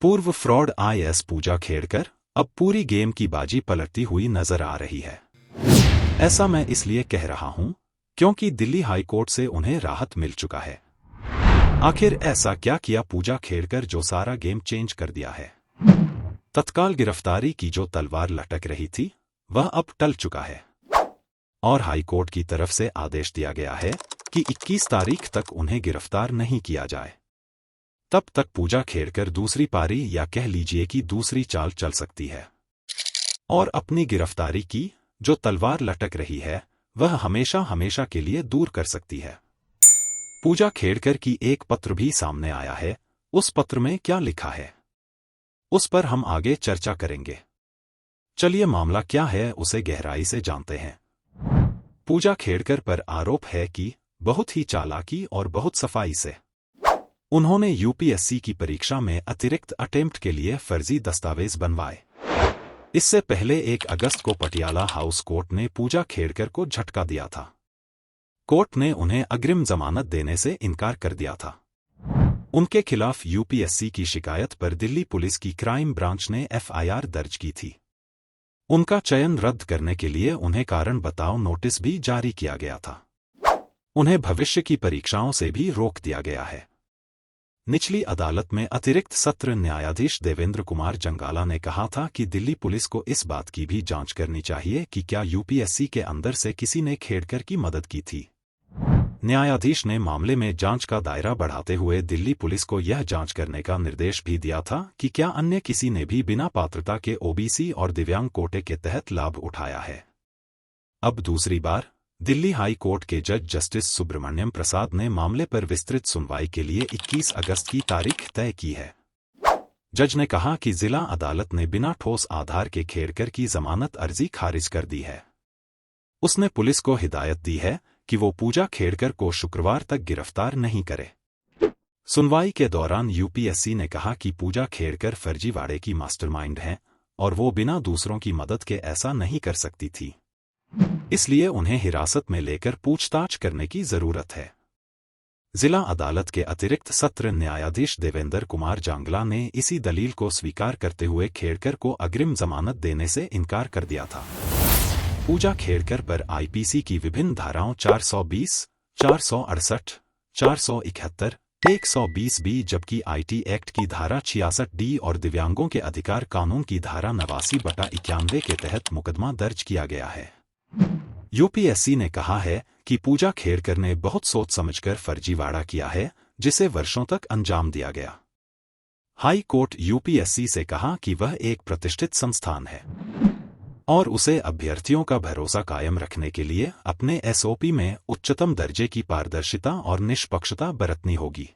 पूर्व fraud IAS पूजा खेड़कर अब पूरी गेम की बाजी पलटती हुई नजर आ रही है। ऐसा मैं इसलिए कह रहा हूं क्योंकि दिल्ली हाई कोर्ट से उन्हें राहत मिल चुका है। आखिर ऐसा क्या किया पूजा खेड़कर जो सारा गेम चेंज कर दिया है? तत्काल गिरफ्तारी की जो तलवार लटक रही थी वह अब टल चुका है और हाई कोर्ट की तरफ से आदेश दिया गया है कि 21 तारीख तक उन्हें गिरफ्तार नहीं किया जाए। तब तक पूजा खेड़कर दूसरी पारी या कह लीजिए कि दूसरी चाल चल सकती है और अपनी गिरफ्तारी की जो तलवार लटक रही है वह हमेशा हमेशा के लिए दूर कर सकती है। पूजा खेड़कर की एक पत्र भी सामने आया है। उस पत्र में क्या लिखा है उस पर हम आगे चर्चा करेंगे। चलिए मामला क्या है उसे गहराई से जानते हैं। पूजा खेड़कर पर आरोप है कि बहुत ही चालाकी और बहुत सफाई से उन्होंने यूपीएससी की परीक्षा में अतिरिक्त अटेम्प्ट के लिए फर्जी दस्तावेज बनवाए। इससे पहले 1 अगस्त को पटियाला हाउस कोर्ट ने पूजा खेड़कर को झटका दिया था। कोर्ट ने उन्हें अग्रिम जमानत देने से इनकार कर दिया था। उनके खिलाफ यूपीएससी की शिकायत पर दिल्ली पुलिस की क्राइम ब्रांच ने एफआईआर दर्ज की थी। उनका चयन रद्द करने के लिए उन्हें कारण बताओ नोटिस भी जारी किया गया था। उन्हें भविष्य की परीक्षाओं से भी रोक दिया गया है। निचली अदालत में अतिरिक्त सत्र न्यायाधीश देवेंद्र कुमार जंगाला ने कहा था कि दिल्ली पुलिस को इस बात की भी जांच करनी चाहिए कि क्या यूपीएससी के अंदर से किसी ने खेड़कर की मदद की थी। न्यायाधीश ने मामले में जांच का दायरा बढ़ाते हुए दिल्ली पुलिस को यह जांच करने का निर्देश भी दिया था कि क्या अन्य किसी ने भी बिना पात्रता के ओबीसी और दिव्यांग कोटे के तहत लाभ उठाया है। अब दूसरी बार दिल्ली हाई कोर्ट के जज जस्टिस सुब्रमण्यम प्रसाद ने मामले पर विस्तृत सुनवाई के लिए 21 अगस्त की तारीख तय की है। जज ने कहा कि जिला अदालत ने बिना ठोस आधार के खेड़कर की जमानत अर्जी खारिज कर दी है। उसने पुलिस को हिदायत दी है कि वो पूजा खेड़कर को शुक्रवार तक गिरफ्तार नहीं करे। सुनवाई के दौरान यूपीएससी ने कहा कि पूजा खेड़कर फर्जीवाड़े की मास्टरमाइंड हैं और वो बिना दूसरों की मदद के ऐसा नहीं कर सकती थी, इसलिए उन्हें हिरासत में लेकर पूछताछ करने की जरूरत है। जिला अदालत के अतिरिक्त सत्र न्यायाधीश देवेंद्र कुमार जांगला ने इसी दलील को स्वीकार करते हुए खेड़कर को अग्रिम जमानत देने से इनकार कर दिया था। पूजा खेड़कर पर आईपीसी की विभिन्न धाराओं 420, 468, 471, 120B जबकि आईटी एक्ट की धारा 66D और दिव्यांगों के अधिकार कानून की धारा 89/91 के तहत मुकदमा दर्ज किया गया है। यूपीएससी ने कहा है कि पूजा खेड़कर ने बहुत सोच समझकर फर्जीवाड़ा किया है जिसे वर्षों तक अंजाम दिया गया। हाई कोर्ट यूपीएससी से कहा कि वह एक प्रतिष्ठित संस्थान है और उसे अभ्यर्थियों का भरोसा कायम रखने के लिए अपने एसओपी में उच्चतम दर्जे की पारदर्शिता और निष्पक्षता बरतनी होगी।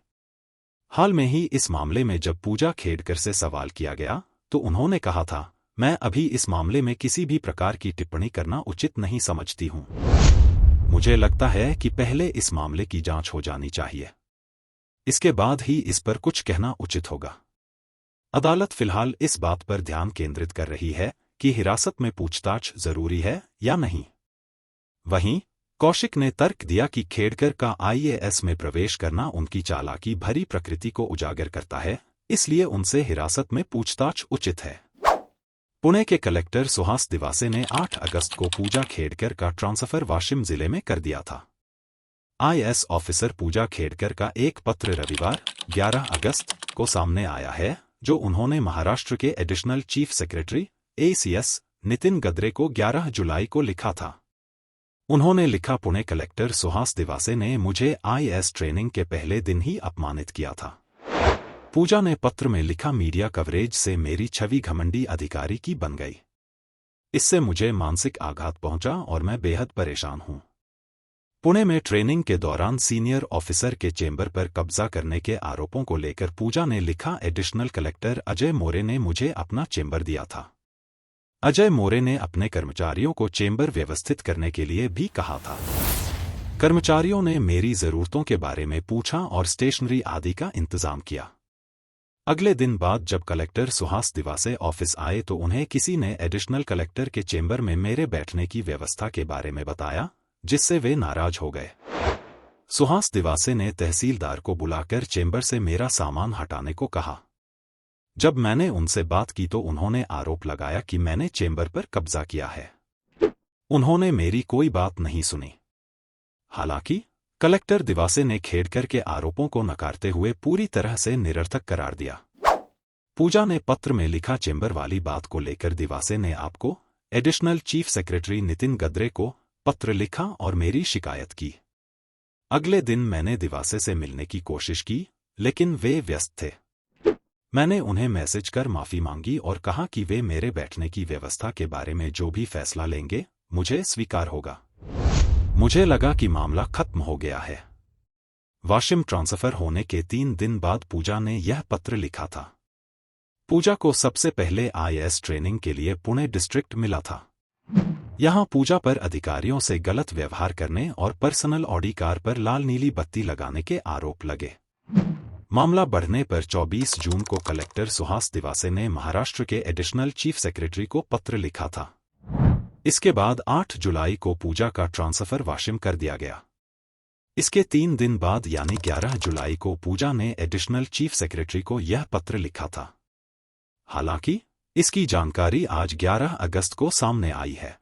हाल में ही इस मामले में जब पूजा खेड़कर से सवाल किया गया तो उन्होंने कहा था, मैं अभी इस मामले में किसी भी प्रकार की टिप्पणी करना उचित नहीं समझती हूं। मुझे लगता है कि पहले इस मामले की जांच हो जानी चाहिए, इसके बाद ही इस पर कुछ कहना उचित होगा। अदालत फिलहाल इस बात पर ध्यान केंद्रित कर रही है कि हिरासत में पूछताछ जरूरी है या नहीं। वहीं कौशिक ने तर्क दिया कि खेड़कर का आईएएस में प्रवेश करना उनकी चालाकी भरी प्रकृति को उजागर करता है, इसलिए उनसे हिरासत में पूछताछ उचित है। पुणे के कलेक्टर सुहास दिवासे ने 8 अगस्त को पूजा खेड़कर का ट्रांसफर वाशिम जिले में कर दिया था। आईएएस ऑफिसर पूजा खेड़कर का एक पत्र रविवार 11 अगस्त को सामने आया है जो उन्होंने महाराष्ट्र के additional chief secretary ACS Nitin Gadre को 11 जुलाई को लिखा था। उन्होंने लिखा, पुणे कलेक्टर सुहास दिवासे ने मुझे आईएएस ट्रेनिंग के पहले दिन ही अपमानित किया था। पूजा ने पत्र में लिखा, मीडिया कवरेज से मेरी छवि घमंडी अधिकारी की बन गई। इससे मुझे मानसिक आघात पहुंचा और मैं बेहद परेशान हूं। पुणे में ट्रेनिंग के दौरान सीनियर ऑफिसर के चेंबर पर कब्जा करने के आरोपों को लेकर पूजा ने लिखा, एडिशनल कलेक्टर अजय मोरे ने मुझे अपना चेंबर दिया था। अजय मोरे ने अपने कर्मचारियों को चेंबर व्यवस्थित करने के लिए भी कहा था। कर्मचारियों ने मेरी जरूरतों के बारे में पूछा और स्टेशनरी आदि का इंतजाम किया। अगले दिन बाद जब कलेक्टर सुहास दिवासे ऑफिस आए तो उन्हें किसी ने एडिशनल कलेक्टर के चेंबर में मेरे बैठने की व्यवस्था के बारे में बताया, जिससे वे नाराज हो गए। सुहास दिवासे ने तहसीलदार को बुलाकर चेंबर से मेरा सामान हटाने को कहा। जब मैंने उनसे बात की तो उन्होंने आरोप लगाया कि मैंने चेंबर पर कब्जा किया है। उन्होंने मेरी कोई बात नहीं सुनी। हालांकि कलेक्टर दिवासे ने खेड़कर के आरोपों को नकारते हुए पूरी तरह से निरर्थक करार दिया। पूजा ने पत्र में लिखा, चेंबर वाली बात को लेकर दिवासे ने आपको, additional chief secretary Nitin Gadre को पत्र लिखा और मेरी शिकायत की। अगले दिन मैंने दिवासे से मिलने की कोशिश की, लेकिन वे व्यस्त थे। मैंने उन्हें मैसेज कर माफी मांगी और कहा कि वे मेरे बैठने की व्यवस्था के बारे में जो भी फैसला लेंगे मुझे स्वीकार होगा। मुझे लगा कि मामला खत्म हो गया है। वाशिम ट्रांसफर होने के 3 दिन बाद पूजा ने यह पत्र लिखा था। पूजा को सबसे पहले आईएएस ट्रेनिंग के लिए पुणे डिस्ट्रिक्ट मिला था। यहां पूजा पर अधिकारियों से गलत व्यवहार करने और पर्सनल ऑडी कार पर लाल नीली बत्ती लगाने के आरोप लगे। मामला बढ़ने पर 24 जून को कलेक्टर सुहास दिवासे ने महाराष्ट्र के एडिशनल चीफ सेक्रेटरी को पत्र लिखा था। इसके बाद 8 जुलाई को पूजा का ट्रांसफर वाशिम कर दिया गया। इसके 3 दिन बाद यानी 11 जुलाई को पूजा ने एडिशनल चीफ सेक्रेटरी को यह पत्र लिखा था। हालांकि इसकी जानकारी आज 11 अगस्त को सामने आई है।